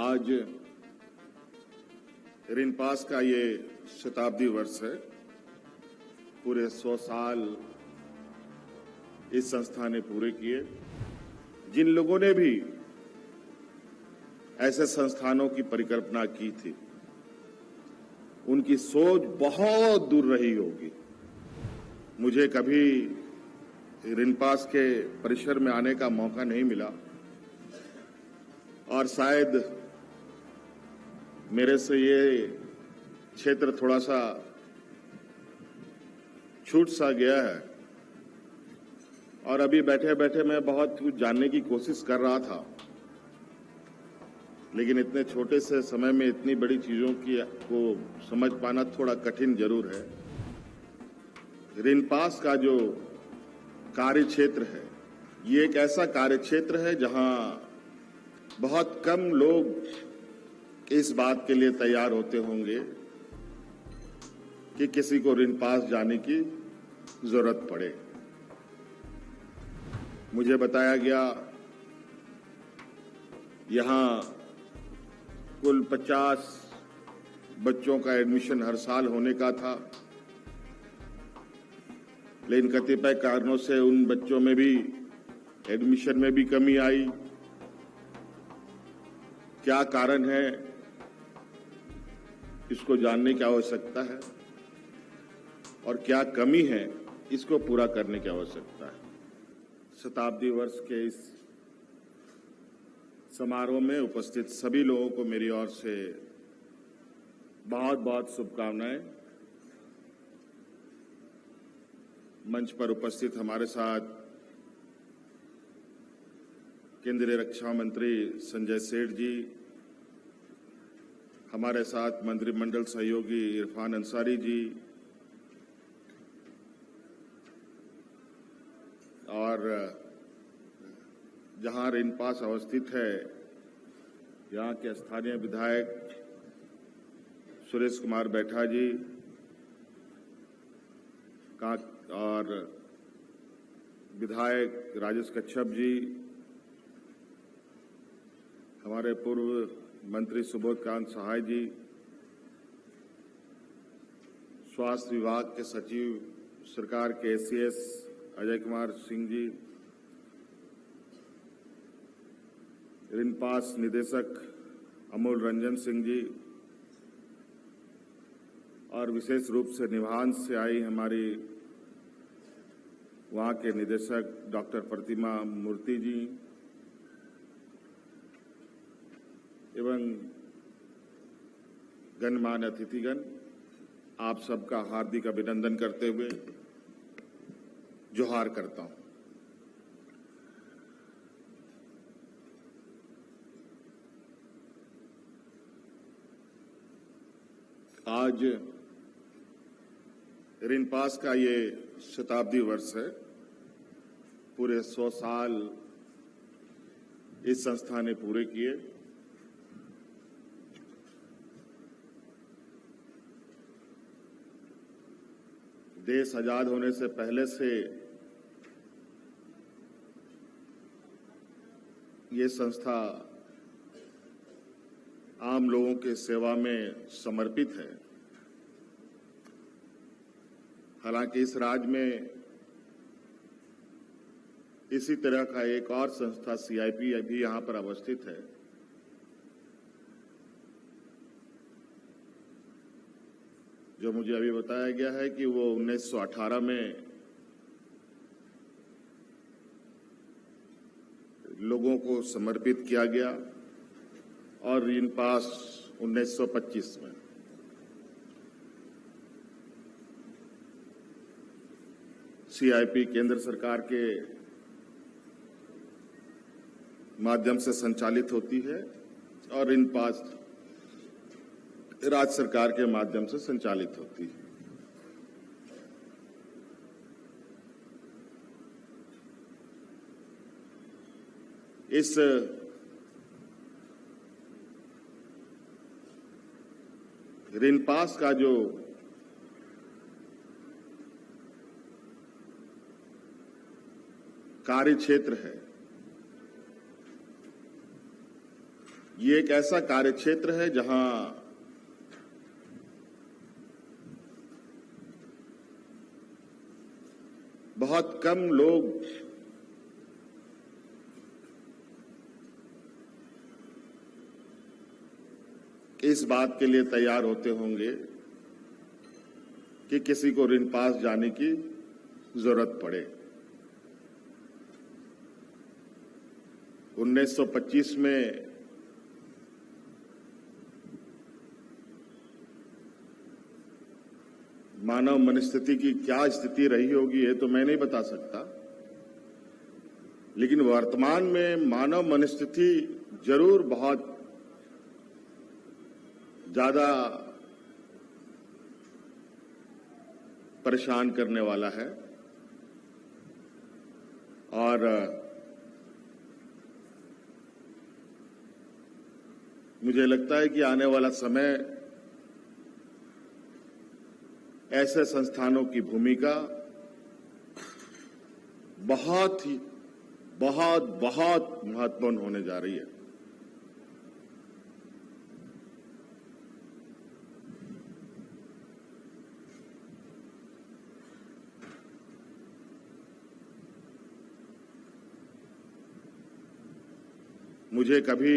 आज रिनपास का ये शताब्दी वर्ष है। पूरे 100 साल इस संस्था ने पूरे किए। जिन लोगों ने भी ऐसे संस्थानों की परिकल्पना की थी, उनकी सोच बहुत दूर रही होगी। मुझे कभी रिनपास के परिसर में आने का मौका नहीं मिला और शायद मेरे से ये क्षेत्र थोड़ा सा छूट सा गया है और अभी बैठे बैठे मैं बहुत कुछ जानने की कोशिश कर रहा था, लेकिन इतने छोटे से समय में इतनी बड़ी चीजों को समझ पाना थोड़ा कठिन जरूर है। रिनपास का जो कार्य क्षेत्र है, ये एक ऐसा कार्य क्षेत्र है जहां बहुत कम लोग इस बात के लिए तैयार होते होंगे कि किसी को रिनपास जाने की जरूरत पड़े। मुझे बताया गया यहां कुल 50 बच्चों का एडमिशन हर साल होने का था, लेकिन कतिपय कारणों से उन बच्चों में भी एडमिशन में भी कमी आई। क्या कारण है, इसको जानने की आवश्यकता है और क्या कमी है, इसको पूरा करने की आवश्यकता है। शताब्दी वर्ष के इस समारोह में उपस्थित सभी लोगों को मेरी ओर से बहुत बहुत शुभकामनाएं। मंच पर उपस्थित हमारे साथ केंद्रीय रक्षा मंत्री संजय सेठ जी, हमारे साथ मंत्रिमंडल सहयोगी इरफान अंसारी जी और जहां रिनपास अवस्थित है, यहां के स्थानीय विधायक सुरेश कुमार बैठा जी और विधायक राजेश कच्छप जी, हमारे पूर्व मंत्री सुबोध कांत सहाय जी, स्वास्थ्य विभाग के सचिव सरकार के एसीएस अजय कुमार सिंह जी, रिनपास निदेशक अमोल रंजन सिंह जी और विशेष रूप से निभांस से आई हमारी वहां के निदेशक डॉक्टर प्रतिमा मूर्ति जी एवं गणमान्य अतिथिगण, आप सबका हार्दिक अभिनंदन करते हुए जोहार करता हूं। आज रिनपास का ये शताब्दी वर्ष है। पूरे 100 साल इस संस्था ने पूरे किए। देश आजाद होने से पहले से ये संस्था आम लोगों के सेवा में समर्पित है। हालांकि इस राज्य में इसी तरह का एक और संस्था सीआईपी भी यहां पर अवस्थित है। जो मुझे अभी बताया गया है कि वो 1918 में लोगों को समर्पित किया गया और रिनपास 1925 में। सीआईपी केंद्र सरकार के माध्यम से संचालित होती है और रिनपास राज्य सरकार के माध्यम से संचालित होती है। इस रिनपास का जो कार्य क्षेत्र है, ये एक ऐसा कार्यक्षेत्र है जहां बहुत कम लोग इस बात के लिए तैयार होते होंगे कि किसी को ऋण पास जाने की जरूरत पड़े। 1925 में मानव मनस्थिति की क्या स्थिति रही होगी ये तो मैं नहीं बता सकता, लेकिन वर्तमान में मानव मनस्थिति जरूर बहुत ज्यादा परेशान करने वाला है। और मुझे लगता है कि आने वाला समय ऐसे संस्थानों की भूमिका बहुत महत्वपूर्ण होने जा रही है। मुझे कभी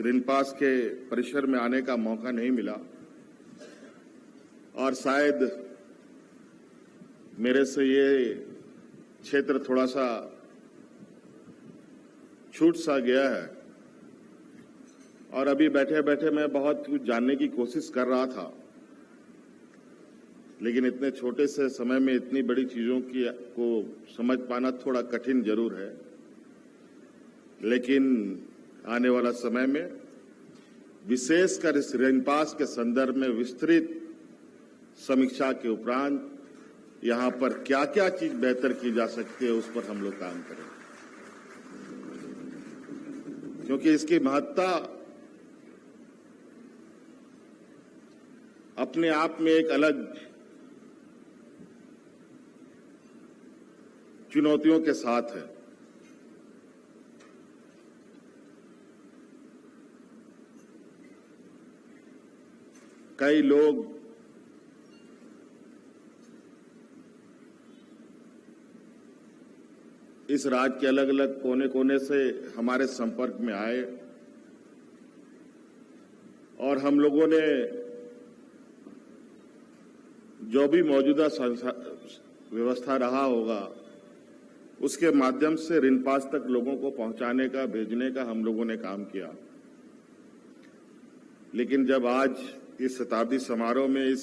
ऋणपास के परिसर में आने का मौका नहीं मिला और शायद मेरे से ये क्षेत्र थोड़ा सा छूट सा गया है और अभी बैठे बैठे मैं बहुत कुछ जानने की कोशिश कर रहा था, लेकिन इतने छोटे से समय में इतनी बड़ी चीजों को समझ पाना थोड़ा कठिन जरूर है। लेकिन आने वाला समय में विशेषकर इस ऋणपास के संदर्भ में विस्तृत समीक्षा के उपरांत यहां पर क्या क्या चीज बेहतर की जा सकती है उस पर हम लोग काम करें, क्योंकि इसकी महत्ता अपने आप में एक अलग चुनौतियों के साथ है। कई लोग इस राज्य के अलग अलग कोने कोने से हमारे संपर्क में आए और हम लोगों ने जो भी मौजूदा व्यवस्था रहा होगा उसके माध्यम से ऋणपास तक लोगों को पहुंचाने का, भेजने का हम लोगों ने काम किया। लेकिन जब आज इस शताब्दी समारोह में इस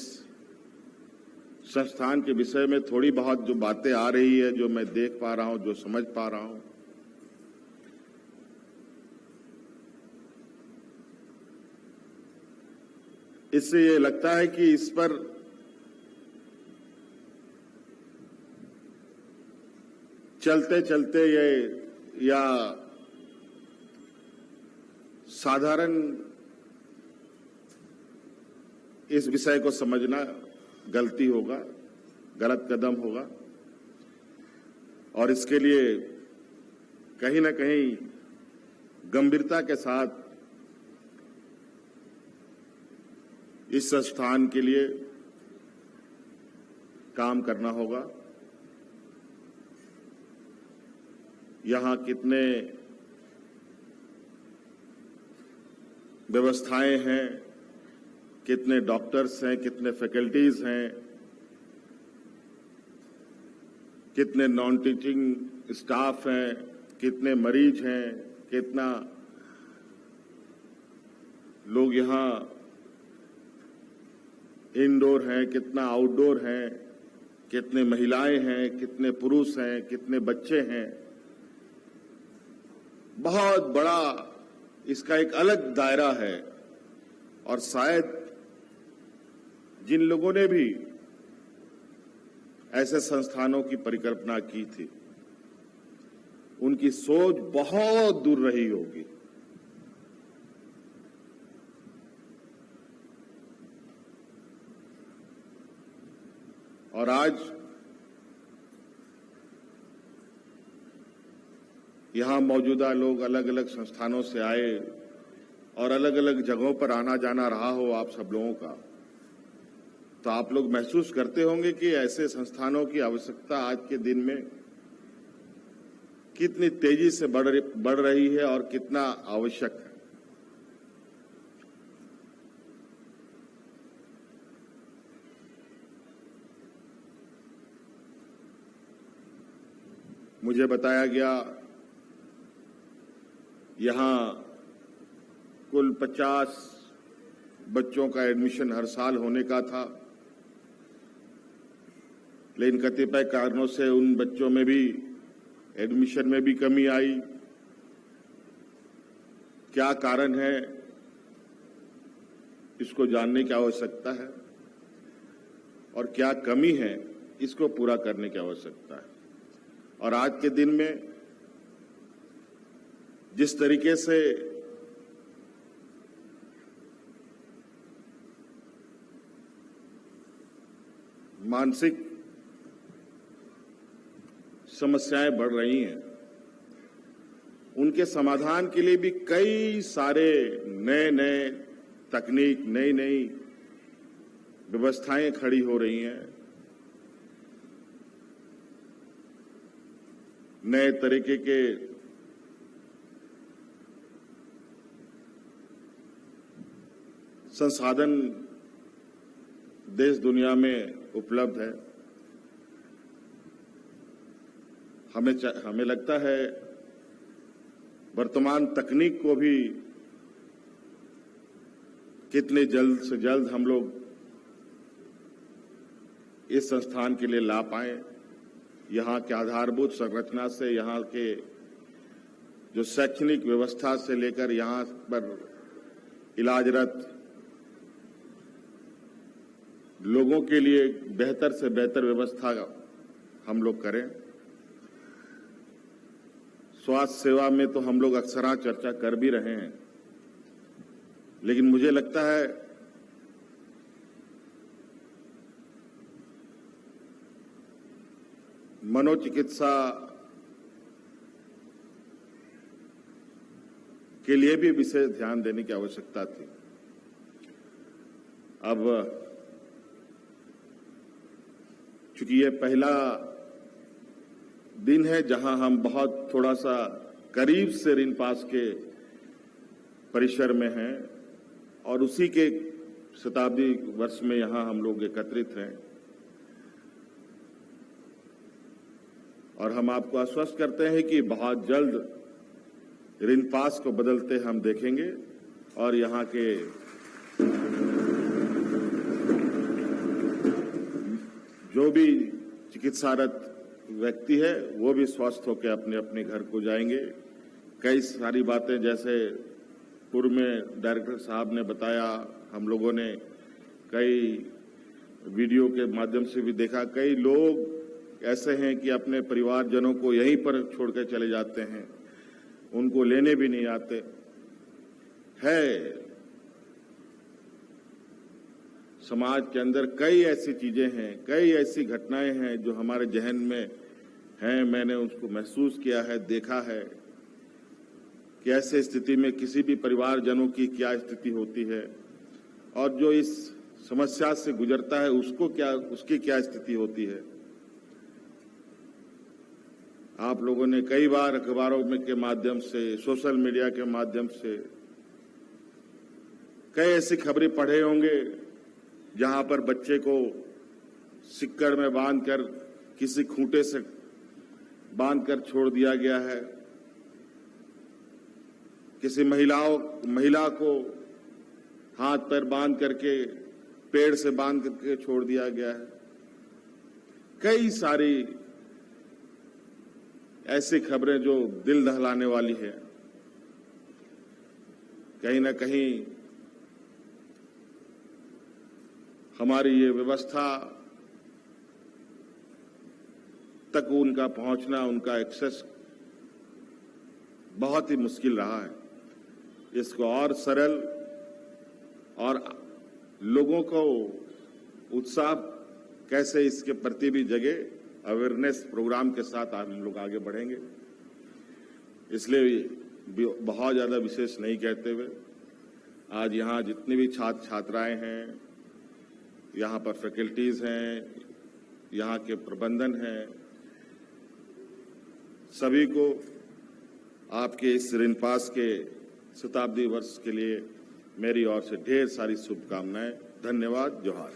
संस्थान के विषय में थोड़ी बहुत जो बातें आ रही है, जो मैं देख पा रहा हूं, जो समझ पा रहा हूं, इससे ये लगता है कि इस पर चलते चलते ये या साधारण इस विषय को समझना गलती होगा, गलत कदम होगा और इसके लिए कहीं ना कहीं गंभीरता के साथ इस संस्थान के लिए काम करना होगा। यहां कितने व्यवस्थाएं हैं, कितने डॉक्टर्स हैं, कितने फैकल्टीज हैं, कितने नॉन टीचिंग स्टाफ हैं, कितने मरीज हैं, कितना लोग यहां इंडोर हैं, कितना आउटडोर हैं, कितने महिलाएं हैं, कितने पुरुष हैं, कितने बच्चे हैं, बहुत बड़ा इसका एक अलग दायरा है। और शायद जिन लोगों ने भी ऐसे संस्थानों की परिकल्पना की थी उनकी सोच बहुत दूर रही होगी। और आज यहां मौजूदा लोग अलग अलग संस्थानों से आए और अलग अलग जगहों पर आना जाना रहा हो आप सब लोगों का, तो आप लोग महसूस करते होंगे कि ऐसे संस्थानों की आवश्यकता आज के दिन में कितनी तेजी से बढ़ रही है और कितना आवश्यक है। मुझे बताया गया यहां कुल 50 बच्चों का एडमिशन हर साल होने का था, लेकिन कतिपय कारणों से उन बच्चों में भी एडमिशन में भी कमी आई। क्या कारण है, इसको जानने की आवश्यकता है और क्या कमी है, इसको पूरा करने की आवश्यकता है। और आज के दिन में जिस तरीके से मानसिक समस्याएं बढ़ रही हैं, उनके समाधान के लिए भी कई सारे नए तकनीक, नई व्यवस्थाएं खड़ी हो रही हैं। नए तरीके के संसाधन देश दुनिया में उपलब्ध है। हमें लगता है वर्तमान तकनीक को भी कितने जल्द से जल्द हम लोग इस संस्थान के लिए ला पाएं। यहाँ के आधारभूत संरचना से, यहाँ के जो शैक्षणिक व्यवस्था से लेकर यहाँ पर इलाजरत लोगों के लिए बेहतर से बेहतर व्यवस्था हम लोग करें। स्वास्थ्य सेवा में तो हम लोग अक्सर चर्चा कर भी रहे हैं, लेकिन मुझे लगता है मनोचिकित्सा के लिए भी विशेष ध्यान देने की आवश्यकता थी। अब चूंकि ये पहला दिन है जहां हम बहुत थोड़ा सा करीब से रिनपास के परिसर में हैं और उसी के शताब्दी वर्ष में यहां हम लोग एकत्रित हैं, और हम आपको आश्वस्त करते हैं कि बहुत जल्द रिनपास को बदलते हम देखेंगे और यहाँ के जो भी चिकित्सारत व्यक्ति है वो भी स्वस्थ होकर अपने अपने घर को जाएंगे। कई सारी बातें जैसे पूर्व में डायरेक्टर साहब ने बताया, हम लोगों ने कई वीडियो के माध्यम से भी देखा, कई लोग ऐसे हैं कि अपने परिवारजनों को यहीं पर छोड़कर चले जाते हैं, उनको लेने भी नहीं आते है। समाज के अंदर कई ऐसी चीजें हैं, कई ऐसी घटनाएं हैं जो हमारे जहन में हैं। मैंने उसको महसूस किया है, देखा है कि ऐसे स्थिति में किसी भी परिवारजनों की क्या स्थिति होती है और जो इस समस्या से गुजरता है उसकी क्या स्थिति होती है। आप लोगों ने कई बार अखबारों में के माध्यम से, सोशल मीडिया के माध्यम से कई ऐसी खबरें पढ़े होंगे जहां पर बच्चे को सिक्कड़ में बांधकर, किसी खूंटे से बांधकर छोड़ दिया गया है, किसी महिला को हाथ पैर बांध करके, पेड़ से बांध करके छोड़ दिया गया है। कई सारी ऐसी खबरें जो दिल दहलाने वाली है। कहीं न कहीं हमारी ये व्यवस्था तक उनका पहुंचना, उनका एक्सेस बहुत ही मुश्किल रहा है। इसको और सरल और लोगों को उत्साह कैसे इसके प्रति भी जगे, अवेयरनेस प्रोग्राम के साथ हम लोग आगे बढ़ेंगे। इसलिए बहुत ज्यादा विशेष नहीं कहते हुए आज यहाँ जितने भी छात्र छात्राएं हैं, यहाँ पर फैकल्टीज हैं, यहाँ के प्रबंधन हैं, सभी को आपके इस ऋणपास के शताब्दी वर्ष के लिए मेरी ओर से ढेर सारी शुभकामनाएं। धन्यवाद। जोहार।